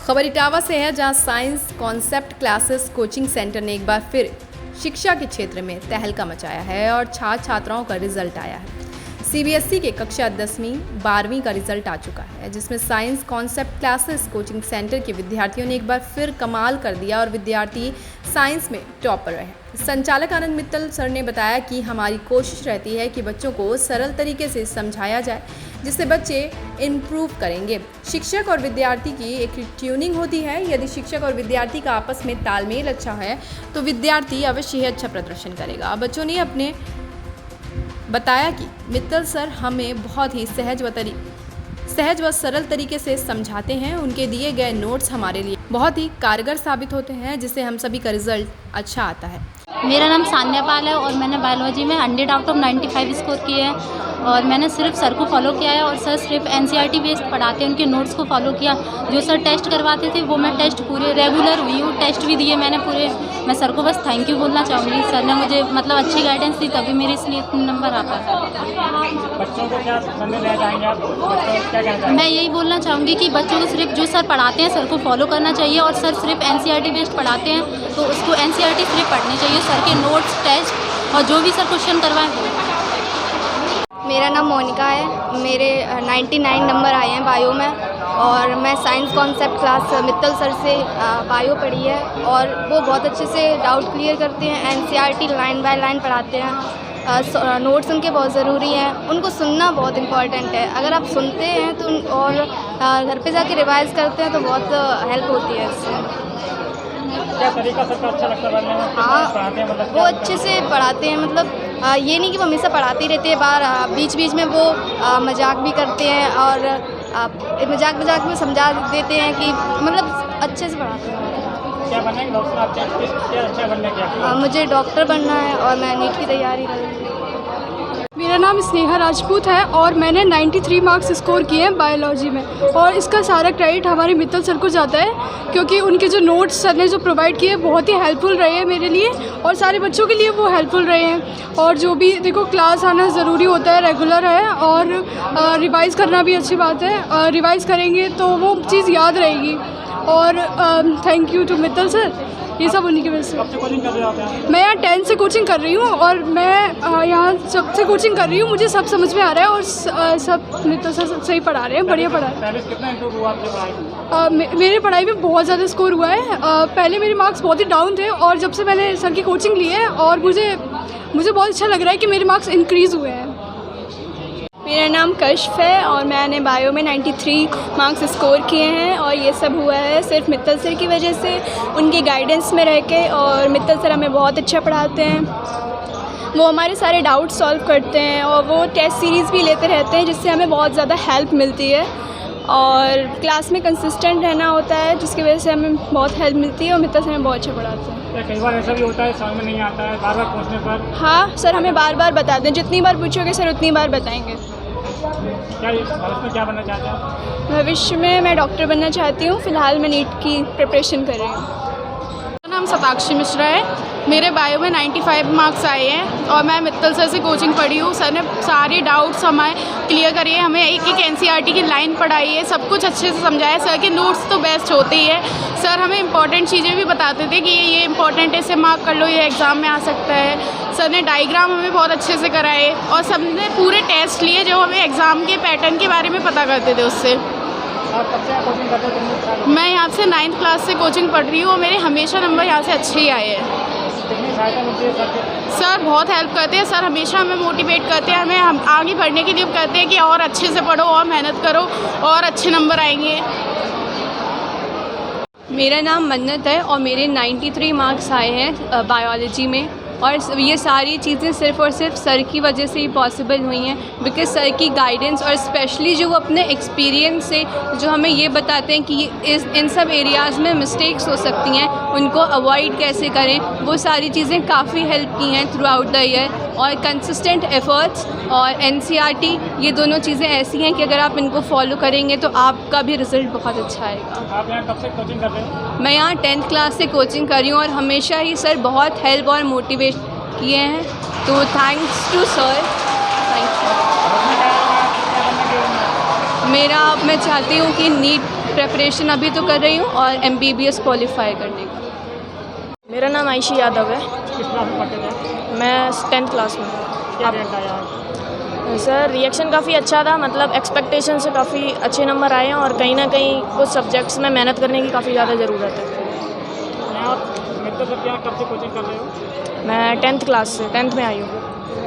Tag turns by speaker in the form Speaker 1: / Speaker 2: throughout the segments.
Speaker 1: खबर इटावा से है, जहां science concept classes coaching centre ने एक बार फिर शिक्षा के क्षेत्र में तहलका मचाया है और छात्र छात्राओं का रिजल्ट आया है। सीबीएसई के कक्षा 10वीं 12वीं का रिजल्ट आ चुका है, जिसमें science concept classes coaching centre के विद्यार्थियों ने एक बार फिर कमाल कर दिया और विद्यार्थी साइंस में टॉपर रहे। संचालक आनंद मित्तल सर ने बताया कि हमारी कोशिश रहती है कि बच्चों को सरल तरीके से समझाया जाए, जिससे बच्चे इम्प्रूव करेंगे। शिक्षक और विद्यार्थी की एक ट्यूनिंग होती है। यदि शिक्षक और विद्यार्थी का आपस में तालमेल अच्छा है तो विद्यार्थी अवश्य ही अच्छा प्रदर्शन करेगा। बच्चों ने अपने बताया कि मित्तल सर हमें बहुत ही सहज व सरल तरीके से समझाते हैं। उनके दिए गए नोट्स हमारे लिए बहुत ही कारगर साबित होते हैं, जिससे हम सभी का रिजल्ट अच्छा आता है।
Speaker 2: मेरा नाम सान्या पाल है और मैंने बायोलॉजी में 100 आउट ऑफ 95 स्कोर किए हैं और मैंने सिर्फ सर को फॉलो किया है और सर सिर्फ एनसीईआरटी बेस्ड पढ़ाते हैं, उनके नोट्स को फॉलो किया। जो सर टेस्ट करवाते थे वो मैं टेस्ट पूरे रेगुलर हुई हूँ, टेस्ट भी दिए मैंने पूरे। मैं सर को बस थैंक यू बोलना चाहूँगी। सर ने मुझे अच्छी गाइडेंस दी, तभी मेरे इसलिए इतने नंबर आ पाए।
Speaker 3: बच्चों को क्या संदेश देना चाहेंगे आप? क्या कहना चाहेंगे?
Speaker 2: मैं यही बोलना चाहूँगी कि बच्चों को सिर्फ जो सर पढ़ाते हैं सर को फॉलो करना चाहिए और सर सिर्फ एनसीईआरटी बेस्ड पढ़ाते हैं तो उसको एनसीईआरटी सिर्फ पढ़नी चाहिए। सर के नोट्स, टेस्ट और जो भी सर क्वेश्चन करवाएं वो।
Speaker 4: मेरा नाम मोनिका है। मेरे 99 नंबर आए हैं बायो में और मैं science concept class Mittal sir से बायो पढ़ी है और वो बहुत अच्छे से डाउट क्लियर करते हैं। एनसीईआरटी लाइन बाय लाइन पढ़ाते हैं। नोट्स उनके बहुत ज़रूरी हैं, उनको सुनना बहुत इम्पॉर्टेंट है। अगर आप सुनते हैं तो और घर पे जाके रिवाइज़ करते हैं तो बहुत हेल्प होती है इससे।
Speaker 3: क्या तरीका सबका अच्छा लगता है पढ़ने में?
Speaker 4: हाँ,
Speaker 3: पढ़ाते हैं मतलब
Speaker 4: वो अच्छे से पढ़ाते हैं। ये नहीं कि वो हमेशा पढ़ाते ही रहते हैं, बीच बीच में वो मजाक भी करते हैं और मजाक में समझा देते हैं कि अच्छे से पढ़ाते हैं।
Speaker 3: क्या बनना है डॉक्टर? आप क्या अच्छा बनने क्या?
Speaker 4: मुझे डॉक्टर बनना है और मैं नीट की तैयारी कर रही हूँ।
Speaker 5: मेरा नाम स्नेहा राजपूत है और मैंने 93 मार्क्स स्कोर किए हैं बायोलॉजी में और इसका सारा क्रेडिट हमारे मित्तल सर को जाता है, क्योंकि उनके जो नोट्स सर ने जो प्रोवाइड किए बहुत ही हेल्पफुल रहे हैं मेरे लिए और सारे बच्चों के लिए वो हेल्पफुल रहे हैं। और जो भी देखो क्लास आना ज़रूरी होता है, रेगुलर है और रिवाइज़ करना भी अच्छी बात है। रिवाइज़ करेंगे तो वो चीज़ याद रहेगी और thank you to Mittal sir, ये सब उन्हीं की वजह से। मैं यहाँ 10 से कोचिंग कर रही हूँ और मैं यहाँ सबसे कोचिंग कर रही हूँ। मुझे सब समझ में आ रहा है और सब मित्तल सर सही पढ़ा रहे हैं, बढ़िया पढ़ा रहे हैं।
Speaker 3: कितना इम्प्रूव हुआ आपकी पढ़ाई में?
Speaker 5: मेरे पढ़ाई में बहुत ज़्यादा स्कोर हुआ है। पहले मेरे मार्क्स बहुत ही डाउन थे और जब से मैंने सर की कोचिंग ली है और मुझे बहुत अच्छा लग रहा है कि मेरे मार्क्स इंक्रीज़ हुए हैं।
Speaker 6: मेरा नाम कश्फ है और मैंने बायो में 93 मार्क्स स्कोर किए हैं और ये सब हुआ है सिर्फ मित्तल सर की वजह से, उनके गाइडेंस में रह के। और मित्तल सर हमें बहुत अच्छा पढ़ाते हैं, वो हमारे सारे डाउट सॉल्व करते हैं और वो टेस्ट सीरीज़ भी लेते रहते हैं, जिससे हमें बहुत ज़्यादा हेल्प मिलती है। और क्लास में कंसिस्टेंट रहना होता है, जिसकी वजह से हमें बहुत हेल्प मिलती है और मित्तल सर हमें बहुत अच्छा पढ़ाते हैं।
Speaker 3: कई बार ऐसा भी होता है समझ में नहीं आता है बार बार पूछने पर?
Speaker 6: हाँ सर, हमें बार बार बताते हैं, जितनी बार पूछोगे सर उतनी बार बताएंगे।
Speaker 3: क्या भविष्य में क्या बनना चाहते हैं?
Speaker 6: भविष्य में मैं डॉक्टर बनना चाहती हूँ। फ़िलहाल मैं नीट की प्रिपरेशन कर रही हूँ।
Speaker 5: मेरा नाम सताक्षी मिश्रा है। मेरे बायो में 95 मार्क्स आए हैं और मैं मित्तल सर से कोचिंग पढ़ी हूँ। सर ने सारे डाउट्स हमें क्लियर करिए, हमें एक एक एनसीईआरटी की लाइन पढ़ाई है, सब कुछ अच्छे से समझाया। सर के नोट्स तो बेस्ट होते ही है। सर हमें इंपॉर्टेंट चीज़ें भी बताते थे कि ये इंपॉर्टेंट है, इसे मार्क कर लो, ये एग्ज़ाम में आ सकता है। सर ने डायग्राम हमें बहुत अच्छे से कराए और सबने पूरे टेस्ट लिए जो हमें एग्ज़ाम के पैटर्न के बारे में पता करते थे उससे।
Speaker 3: आप कब से कोचिंग करते हो?
Speaker 5: मैं यहाँ से 9th क्लास से कोचिंग पढ़ रही हूँ और मेरे हमेशा नंबर यहाँ से अच्छे ही आए हैं।
Speaker 3: कितनी सहायता मिलती है सर की?
Speaker 5: सर बहुत हेल्प करते हैं। सर हमेशा हमें मोटिवेट करते हैं, हम आगे बढ़ने के लिए कहते हैं कि और अच्छे से पढ़ो और मेहनत करो और अच्छे नंबर आएंगे।
Speaker 6: मेरा नाम मन्नत है और मेरे 93 मार्क्स आए हैं बायोलॉजी में और ये सारी चीज़ें सिर्फ़ और सिर्फ सर की वजह से ही पॉसिबल हुई हैं, बिकॉज़ सर की गाइडेंस और स्पेशली जो वो अपने एक्सपीरियंस से जो हमें ये बताते हैं कि इन सब एरियाज़ में मिस्टेक्स हो सकती हैं, उनको अवॉइड कैसे करें, वो सारी चीज़ें काफ़ी हेल्प की हैं थ्रू आउट द ईयर। और कंसिस्टेंट एफ़र्ट्स और एनसीईआरटी, ये दोनों चीज़ें ऐसी हैं कि अगर आप इनको फॉलो करेंगे तो आपका भी रिज़ल्ट बहुत अच्छा आएगा।
Speaker 3: आप यहाँ कब से कोचिंग कर रहे हो?
Speaker 6: मैं यहाँ 10th क्लास से कोचिंग कर रही हूँ और हमेशा ही सर बहुत हेल्प और मोटिवेट किए हैं, तो thanks to sir, thank you. मैं चाहती हूँ कि नीट प्रेपरेशन अभी तो कर रही हूँ और MBBS क्वालिफाई करने का।
Speaker 7: मेरा नाम आयशी यादव है।
Speaker 3: किस क्लास में पढ़ते थे?
Speaker 7: मैं 10th क्लास में।
Speaker 3: क्या रिजल्ट आया है?
Speaker 7: सर रिएक्शन काफ़ी अच्छा था, मतलब एक्सपेक्टेशन से काफ़ी अच्छे नंबर आए हैं और कहीं ना कहीं कुछ सब्जेक्ट्स में मेहनत करने की काफ़ी ज़्यादा ज़रूरत है।
Speaker 3: आप मित्तल सर क्या कब से कोचिंग कर रहे हो?
Speaker 7: मैं 10th क्लास से 10th में आई हूँ।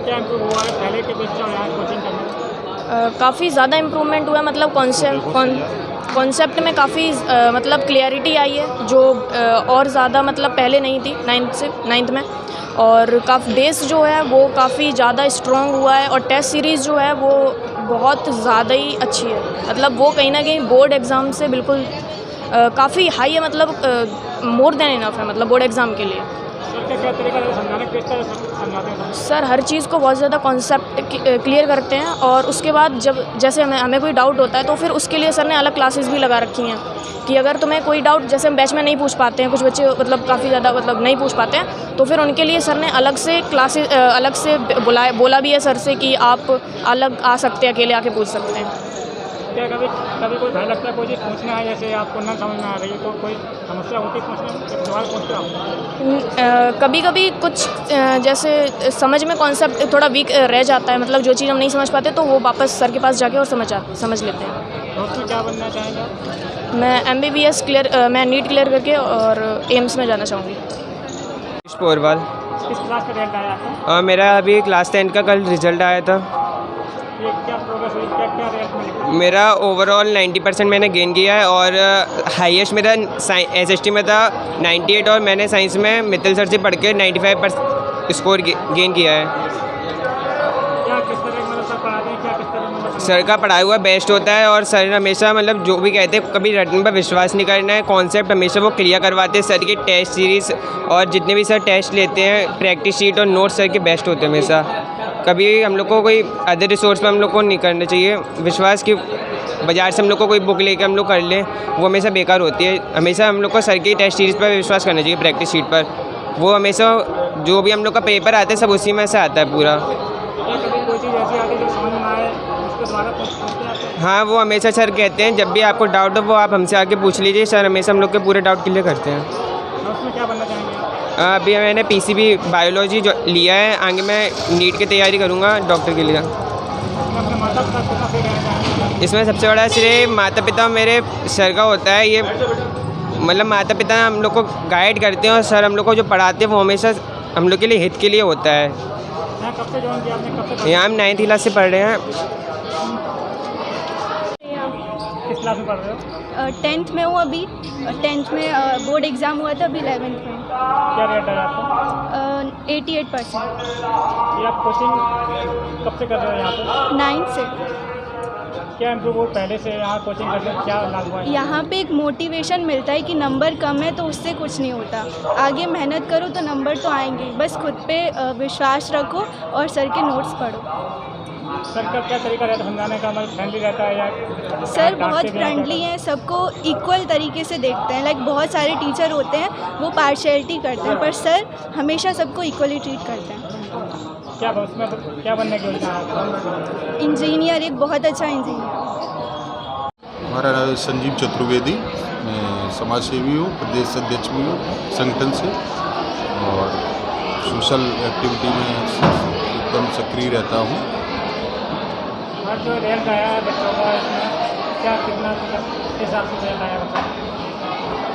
Speaker 3: क्या इम्प्रूव हुआ है पहले के बेस पर यहाँ कोचिंग करने?
Speaker 7: काफ़ी ज़्यादा इम्प्रूवमेंट हुआ है, मतलब कॉन्सेप्ट में काफ़ी मतलब क्लियरिटी आई है जो और ज़्यादा मतलब पहले नहीं थी 9th में। और काफ़ी बेस जो है वो काफ़ी ज़्यादा स्ट्रॉन्ग हुआ है और टेस्ट सीरीज़ जो है वो बहुत ज़्यादा ही अच्छी है, मतलब वो कहीं ना कहीं बोर्ड एग्ज़ाम से बिल्कुल काफ़ी हाई है, मतलब मोर देन इनफ है मतलब बोर्ड एग्ज़ाम के लिए।
Speaker 3: क्या तरीका है समझाने, किस तरह समझाते हैं?
Speaker 7: सर हर चीज़ को बहुत ज़्यादा कॉन्सेप्ट क्लियर करते हैं और उसके बाद जब जैसे हमें कोई डाउट होता है तो फिर उसके लिए सर ने अलग क्लासेस भी लगा रखी हैं कि अगर तुम्हें कोई डाउट जैसे हम बैच में नहीं पूछ पाते हैं, कुछ बच्चे मतलब काफ़ी ज़्यादा मतलब नहीं पूछ पाते हैं, तो फिर उनके लिए सर ने अलग से क्लासेस अलग से बोला भी है सर से कि आप अलग आ सकते हैं, अकेले आके पूछ सकते हैं।
Speaker 3: क्या कभी कोई भय लगता है कोई चीज़ पूछना है जैसे आपको ना समझ में आ रही है तो कोई समस्या होती है पूछने में, सवाल पूछते हो?
Speaker 7: कभी कभी कुछ जैसे समझ में कॉन्सेप्ट थोड़ा वीक रह जाता है, मतलब जो चीज़ हम नहीं समझ पाते तो वो वापस सर के पास जाके और समझ लेते हैं।
Speaker 3: तो उसमें क्या बनना चाहेंगे?
Speaker 7: मैं MBBS मैं नीट क्लियर करके और एम्स में जाना चाहूँगी।
Speaker 8: पोरवाल।
Speaker 3: किस क्लास का रिजल्ट आया आपका?
Speaker 8: मेरा अभी क्लास 10 का कल रिजल्ट आया था।
Speaker 3: ये क्या प्रोग्रेस हुई, क्या रिजल्ट मिला?
Speaker 8: मेरा ओवरऑल 90% मैंने गेन किया है और हाईएस्ट मेरा SST में था 98 और मैंने साइंस में मित्तल सर से पढ़ के 95% स्कोर गेन किया है।
Speaker 3: क्या किस तरह मतलब सर पढ़ाते हैं, क्या किस तरह मतलब?
Speaker 8: सर का पढ़ाया हुआ बेस्ट होता है और सर हमेशा मतलब जो भी कहते हैं कभी रटने पर विश्वास नहीं करना है, कॉन्सेप्ट हमेशा वो क्लियर करवाते हैं। सर की टेस्ट सीरीज़ और जितने भी सर टेस्ट लेते हैं प्रैक्टिस शीट और नोट्स सर के बेस्ट होते हैं हमेशा। कभी हम लोग को कोई अदर रिसोर्स पर हम लोग को नहीं करना चाहिए विश्वास कि बाज़ार से हम लोग को कोई बुक लेकर हम लोग कर लें, वो हमेशा बेकार होती है। हमेशा हम लोग को सर की टेस्ट सीरीज़ पर विश्वास करना चाहिए, प्रैक्टिस शीट पर। वो हमेशा जो भी हम लोग का पेपर आता है सब उसी में से आता है पूरा।
Speaker 3: कभी कोई चीज़ ऐसी आती है जो समझ में आए उसके द्वारा पूछते हैं?
Speaker 8: हाँ, वो हमेशा सर कहते हैं जब भी आपको डाउट हो वो आप हमसे आके पूछ लीजिए, सर हमेशा हम लोग के पूरे डाउट क्लियर करते हैं।
Speaker 3: उसमें क्या बनना चाहेंगे आप?
Speaker 8: अभी मैंने PCB बायोलॉजी जो लिया है, आगे मैं नीट की तैयारी करूँगा डॉक्टर के लिए।
Speaker 3: अपने माता पिता को काफ़ी कहना चाहेंगे?
Speaker 8: इसमें सबसे बड़ा श्रेय माता पिता मेरे सर का होता है। ये मतलब माता पिता हम लोग को गाइड करते हैं और सर हम लोग को जो पढ़ाते हैं वो हमेशा हम लोग के लिए हित के लिए होता है।
Speaker 3: यहाँ कब से ज्वाइन किया आपने, कब से?
Speaker 8: यहाँ हम 9th क्लास से पढ़ रहे हैं।
Speaker 3: किस क्लास में पढ़ रहे हो?
Speaker 4: 10th में हूँ अभी। 10th में बोर्ड एग्ज़ाम हुआ था, अभी 11th में।
Speaker 3: क्या रिजल्ट आया आपका?
Speaker 4: 88%।
Speaker 3: ये आप कोचिंग कब से कर रहे हो यहाँ पे?
Speaker 4: 9th से।
Speaker 3: क्या इम्प्रूव हो पहले से यहाँ कोचिंग करके, क्या लाभ हुआ है?
Speaker 4: यहाँ पे एक मोटिवेशन मिलता है कि नंबर कम है तो उससे कुछ नहीं होता, आगे मेहनत करो तो नंबर तो आएंगे, बस खुद पे विश्वास रखो और सर के नोट्स पढ़ो।
Speaker 3: सर का क्या तरीका रहता है समझाने का, मतलब फ्रेंडली रहता है या?
Speaker 4: सर बहुत फ्रेंडली हैं, सबको इक्वल तरीके से देखते हैं। लाइक बहुत सारे टीचर होते हैं वो पार्शियलिटी करते हैं, पर सर हमेशा सबको इक्वली ट्रीट करते हैं।
Speaker 3: क्या उसमें क्या बनने की योजना है?
Speaker 4: इंजीनियर, एक बहुत अच्छा इंजीनियर।
Speaker 9: हमारा नाम है संजीव चतुर्वेदी, मैं समाज सेवी हूँ, प्रदेश अध्यक्ष भी हूँ संगठन से और सोशल एक्टिविटी में एकदम सक्रिय रहता हूँ।
Speaker 3: और जो रिजल्ट आया है बच्चों का, इसमें क्या कितना हिसाब से रिजल्ट आया बच्चों?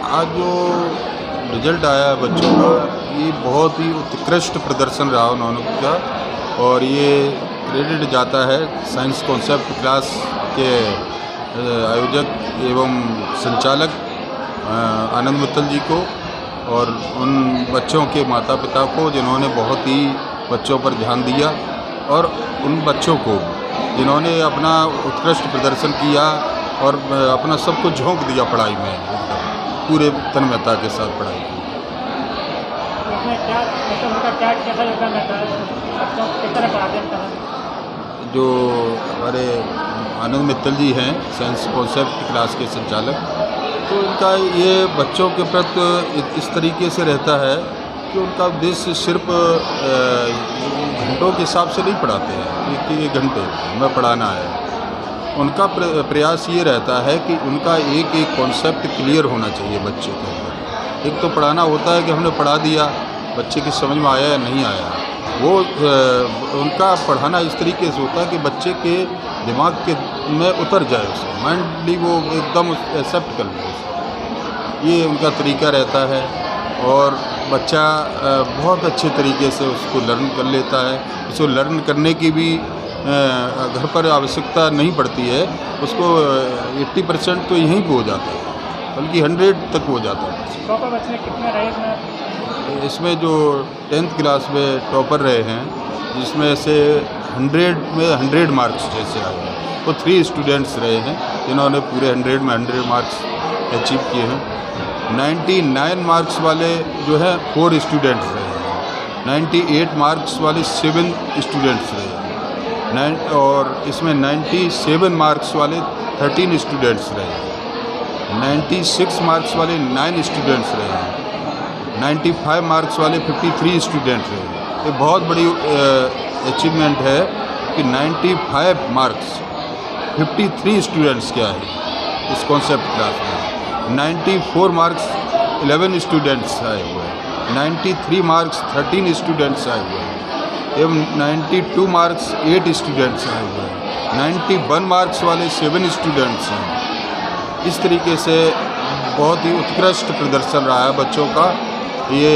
Speaker 9: आज जो रिजल्ट आया है बच्चों का ये बहुत ही उत्कृष्ट प्रदर्शन रहा उन्होंने किया और ये क्रेडिट जाता है साइंस कॉन्सेप्ट क्लास के आयोजक एवं संचालक आनंद मित्तल जी को और उन बच्चों के माता पिता को जिन्होंने बहुत ही बच्चों पर ध्यान दिया और उन बच्चों को जिन्होंने अपना उत्कृष्ट प्रदर्शन किया और अपना सब कुछ झोंक दिया पढ़ाई में, पूरे तन्मयता के साथ पढ़ाई की।
Speaker 3: उसमें क्या मतलब उनका क्या कैसा योगदान रहता है, बच्चों को किस तरह पढ़ाते हैं?
Speaker 9: जो हमारे आनंद मित्तल जी हैं साइंस कॉन्सेप्ट क्लास के संचालक, तो उनका ये बच्चों के प्रति इस तरीके से रहता है कि उनका उद्देश्य सिर्फ घंटों के हिसाब से नहीं पढ़ाते हैं कि 1 घंटे में पढ़ाना है। उनका प्रयास ये रहता है कि उनका एक एक कॉन्सेप्ट क्लियर होना चाहिए बच्चे के अंदर। एक तो पढ़ाना होता है कि हमने पढ़ा दिया, बच्चे की समझ में आया या नहीं आया, वो उनका पढ़ाना इस तरीके से होता है कि बच्चे के दिमाग के में उतर जाए, उसे माइंडली वो एकदम एक्सेप्ट कर ले उसे। ये उनका तरीका रहता है और बच्चा बहुत अच्छे तरीके से उसको लर्न कर लेता है। उसको लर्न करने की भी घर पर आवश्यकता नहीं पड़ती है, उसको 80% तो यहीं पे हो जाता है, बल्कि 100 तक हो जाता है।
Speaker 3: टॉपर बच्चे कितने रहे
Speaker 9: इसमें जो 10th क्लास में टॉपर रहे हैं, जिसमें से 100 में 100 मार्क्स जैसे आए हैं, वो 3 स्टूडेंट्स रहे हैं जिन्होंने पूरे 100 में 100 मार्क्स अचीव किए हैं। 99 मार्क्स वाले जो है 4 स्टूडेंट्स रहे हैं, 98 मार्क्स वाले 7 स्टूडेंट्स रहे हैं, और इसमें 97 मार्क्स वाले 13 स्टूडेंट्स रहे हैं, 96 मार्क्स वाले 9 स्टूडेंट्स रहे हैं, 95 मार्क्स वाले 53 स्टूडेंट्स रहे हैं। ये बहुत बड़ी अचीवमेंट है कि 95 मार्क्स 53 स्टूडेंट्स क्या है इस कॉन्सेप्ट क्लास में। 94 मार्क्स 11 स्टूडेंट्स आए हुए हैं, 93 मार्क्स 13 स्टूडेंट्स आए हुए हैं, एवं 92 मार्क्स 8 स्टूडेंट्स आए हुए हैं, 91 मार्क्स वाले 7 स्टूडेंट्स हैं। इस तरीके से बहुत ही उत्कृष्ट प्रदर्शन रहा है बच्चों का। ये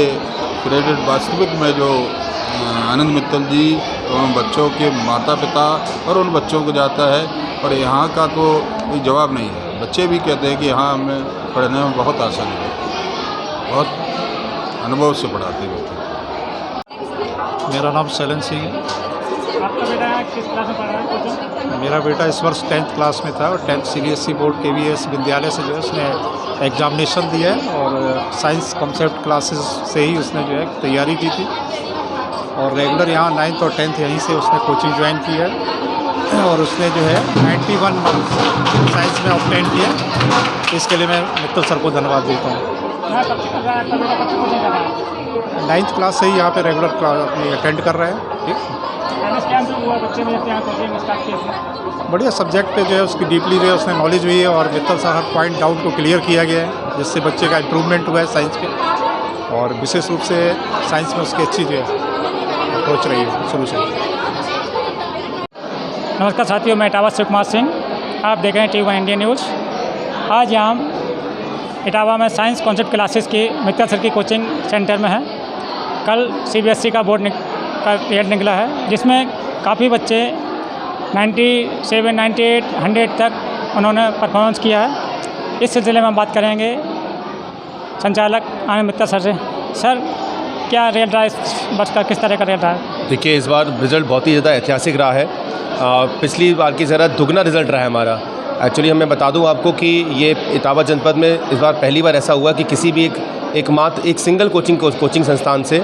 Speaker 9: क्रेडिट वास्तविक में जो आनंद मित्तल जी एवं बच्चों के माता पिता और उन बच्चों को जाता है, और यहाँ का तो कोई जवाब नहीं है। बच्चे भी कहते हैं कि हाँ, हमें पढ़ने में बहुत आसानी है, बहुत अनुभव से पढ़ाते हैं।
Speaker 10: मेरा नाम शैलन सिंह है।
Speaker 3: आपका बेटा किस क्लास में पढ़ रहा है कोचिंग?
Speaker 10: मेरा बेटा इस वर्ष 10th क्लास में था और 10th CBSE बोर्ड KVS विद्यालय से जो है उसने एग्जामिनेशन दिया है और साइंस कॉन्सेप्ट क्लासेस से ही उसने जो है तैयारी की थी, और रेगुलर यहाँ 9th और 10th यहीं से उसने कोचिंग ज्वाइन की है, और उसने जो है 91 मार्क्स साइंस में ऑब्टेन किया। इसके लिए मैं मित्तल सर को धन्यवाद देता हूँ। 9th क्लास से ही यहाँ पे रेगुलर क्लास अपनी अटेंड कर रहे हैं। ठीक, बढ़िया सब्जेक्ट पे जो है उसकी डीपली जो है उसने नॉलेज हुई है, और मित्तल सर हर पॉइंट डाउट को क्लियर किया गया है, जिससे बच्चे का इम्प्रूवमेंट हुआ है साइंस के, और विशेष रूप से साइंस में उसकी अच्छी जो है अप्रोच रही है सोल्यूशन।
Speaker 3: नमस्कार साथियों, मैं इटावा शिव कुमार सिंह, आप देख रहे हैं TV1 इंडिया न्यूज़। आज यहाँ इटावा में साइंस कॉन्सेप्ट क्लासेस की मित्तल सर की कोचिंग सेंटर में है। कल CBSE का बोर्ड का रिजल्ट निकला है, जिसमें काफ़ी बच्चे 97, 98, 100 तक उन्होंने परफॉर्मेंस किया है। इस सिलसिले में हम बात करेंगे संचालक आनंद मित्तल सर से। सर, क्या रिजल्ट रहा इस वर्ष का, किस तरह का रिजल्ट रहा?
Speaker 11: देखिए, इस बार रिज़ल्ट बहुत ही ज़्यादा ऐतिहासिक रहा है। पिछली बार की ज़रा दुगना रिज़ल्ट रहा है हमारा। एक्चुअली मैं बता दूं आपको कि ये इटावा जनपद में इस बार पहली बार ऐसा हुआ कि किसी भी एक सिंगल कोचिंग संस्थान से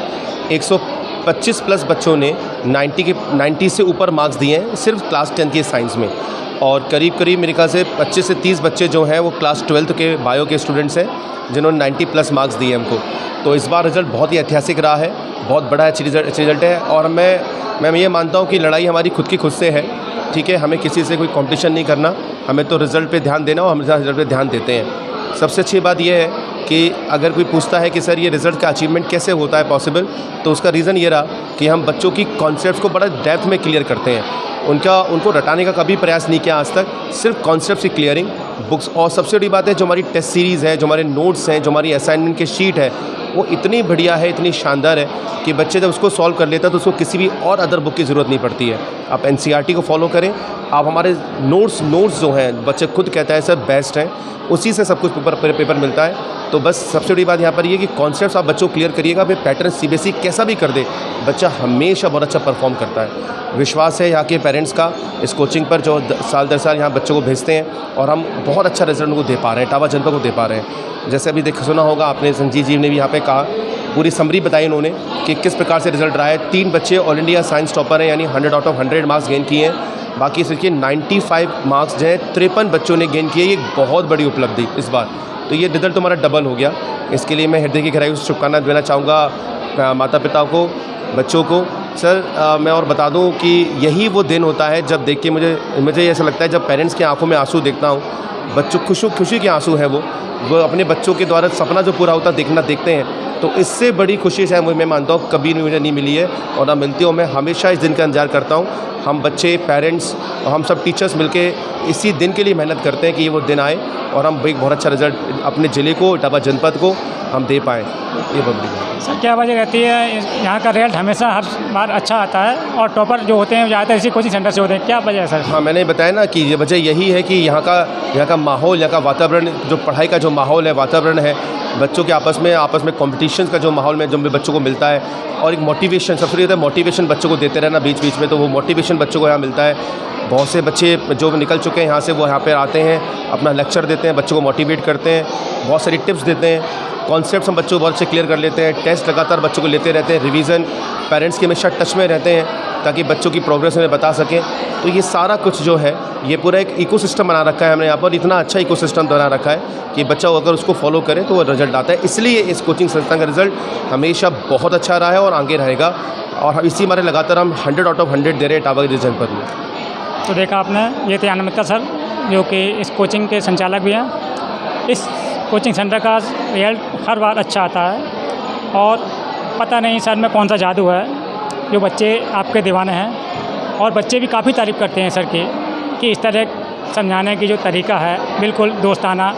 Speaker 11: 125 प्लस बच्चों ने 90 से ऊपर मार्क्स दिए हैं सिर्फ क्लास 10 के साइंस में, और करीब मेरे ख्याल से 25 से 30 बच्चे जो हैं वो क्लास 12 के बायो के स्टूडेंट्स हैं, जिन्होंने 90 प्लस मार्क्स दिए हमको। तो इस बार रिज़ल्ट बहुत ही ऐतिहासिक रहा है, बहुत बड़ा अच्छी रिज़ल्ट है, और मैं ये मानता हूँ कि लड़ाई हमारी खुद से है। ठीक है, हमें किसी से कोई कंपटीशन नहीं करना, हमें तो रिज़ल्ट पे ध्यान देना, और हम रिज़ल्ट पे ध्यान देते हैं। सबसे अच्छी बात यह है कि अगर कोई पूछता है कि सर ये रिज़ल्ट का अचीवमेंट कैसे होता है पॉसिबल, तो उसका रीज़न ये रहा कि हम बच्चों की कॉन्सेप्ट्स को बड़ा डेप्थ में क्लियर करते हैं। उनको रटाने का कभी प्रयास नहीं किया आज तक, सिर्फ कॉन्सेप्ट्स की क्लियरिंग बुक्स। और सबसे बड़ी बात है, जो हमारी टेस्ट सीरीज़ है, जो हमारे नोट्स हैं, जो हमारी असाइनमेंट की शीट है, वो इतनी बढ़िया है, इतनी शानदार है कि बच्चे जब उसको सॉल्व कर लेता है तो उसको किसी भी और अदर बुक की ज़रूरत नहीं पड़ती है। आप NCERT को फॉलो करें, आप हमारे नोट्स जो हैं बच्चे खुद कहता है सर बेस्ट हैं, उसी से सब कुछ पेपर मिलता है। तो बस सबसे बड़ी बात यहाँ पर ये कि कॉन्सेप्ट्स आप बच्चों को क्लियर करिएगा, फिर पैटर्न CBSE कैसा भी कर दे, बच्चा हमेशा बहुत अच्छा परफॉर्म करता है। विश्वास है यहाँ के पेरेंट्स का इस कोचिंग पर, जो साल दर साल यहाँ बच्चों को भेजते हैं, और हम बहुत अच्छा रिजल्ट उनको दे पा रहे हैं, इटावा जनपद को दे पा रहे हैं। जैसे अभी सुना होगा आपने, संजीव जी ने भी यहाँ पे कहा, पूरी समरी बताई उन्होंने कि किस प्रकार से रिजल्ट रहा है। 3 बच्चे ऑल इंडिया साइंस टॉपर हैं, यानी 100 आउट ऑफ 100 मार्क्स गेन किए हैं। बाकी सिर्फ 95 मार्क्स जो है 53 बच्चों ने गेन किए। ये बहुत बड़ी उपलब्धि इस बार, तो ये रिजल्ट हमारा डबल हो गया। इसके लिए मैं हृदय की गहराई से शुभकामनाएं देना चाहूँगा माता पिता को, बच्चों को, सर मैं और बता दूं कि यही वो दिन होता है जब देख के मुझे ऐसा लगता है, जब पेरेंट्स की आंखों में आंसू देखता हूं, बच्चों खुशी के आंसू हैं वो अपने बच्चों के द्वारा सपना जो पूरा होता देखते हैं, तो इससे बड़ी खुशी शायद मैं मानता हूँ कभी मुझे नहीं मिली है और ना मिलती हो। मैं हमेशा इस दिन का इंतजार करता हूँ। हम बच्चे, पेरेंट्स और हम सब टीचर्स मिलके इसी दिन के लिए मेहनत करते हैं कि ये वो दिन आए और हम एक बहुत अच्छा रिजल्ट अपने ज़िले को, इटावा जनपद को हम दे पाएँ। ये बहुत बड़ी बात है।
Speaker 3: सर क्या वजह रहती है यहाँ का रिजल्ट हमेशा हर बार अच्छा आता है और टॉपर जो होते हैं ज़्यादातर इसी कोचिंग सेंटर से होते हैं, क्या वजह है सर?
Speaker 11: हाँ, मैंने बताया ना कि ये वजह यही है कि यहाँ का माहौल, यहाँ का वातावरण, जो पढ़ाई का जो माहौल है, वातावरण है, बच्चों के आपस में कंपटीशन का जो माहौल में जो बच्चों को मिलता है, और एक मोटिवेशन, सबसे ज़्यादा मोटिवेशन बच्चों को देते रहना बीच बीच में, तो वो मोटिवेशन बच्चों को यहाँ मिलता है। बहुत से बच्चे जो निकल चुके हैं यहाँ से, वो यहाँ पे आते हैं, अपना लेक्चर देते हैं, बच्चों को मोटिवेट करते हैं, बहुत सारी टिप्स देते हैं, कॉन्सेप्ट्स हम बच्चों को बहुत अच्छे क्लियर कर लेते हैं, टेस्ट लगातार बच्चों को लेते रहते हैं, रिवीजन, पेरेंट्स के हमेशा टच में रहते हैं ताकि बच्चों की प्रोग्रेस हमें बता सकें। तो ये सारा कुछ जो है, ये पूरा एक इकोसिस्टम बना रखा है हमने यहाँ पर, इतना अच्छा इकोसिस्टम बना रखा है कि बच्चा अगर उसको फॉलो करे तो वो रिजल्ट आता है। इसलिए इस कोचिंग संस्थान का रिजल्ट हमेशा बहुत अच्छा रहा है और आगे रहेगा, और इसी मारे लगातार हम 100 आउट ऑफ 100 दे रहे हैं इटावा के जनपद में।
Speaker 3: तो देखा आपने, ये थे आनंद मित्तल सर जो कि इस कोचिंग के संचालक भी हैं। इस कोचिंग सेंटर का रिजल्ट हर बार अच्छा आता है और पता नहीं सर में कौन सा जादू है जो बच्चे आपके दीवाने हैं, और बच्चे भी काफ़ी तारीफ़ करते हैं सर की कि इस तरह समझाने की जो तरीका है बिल्कुल दोस्ताना,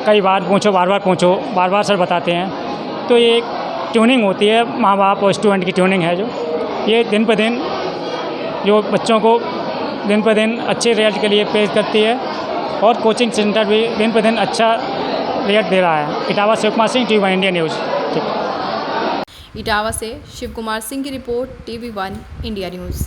Speaker 3: कई बार पूछो बार बार सर बताते हैं। तो ये एक ट्यूनिंग होती है, माँ बाप और स्टूडेंट की ट्यूनिंग है, जो ये दिन पर दिन जो बच्चों को दिन पर दिन अच्छे रिजल्ट के लिए पेश करती है, और कोचिंग सेंटर भी दिन पर दिन अच्छा रिजल्ट दे रहा है। Etawah Shiv Kumar Singh, TV1 India news.
Speaker 1: Etawah से शिव कुमार सिंह की रिपोर्ट, TV1 इंडिया न्यूज़।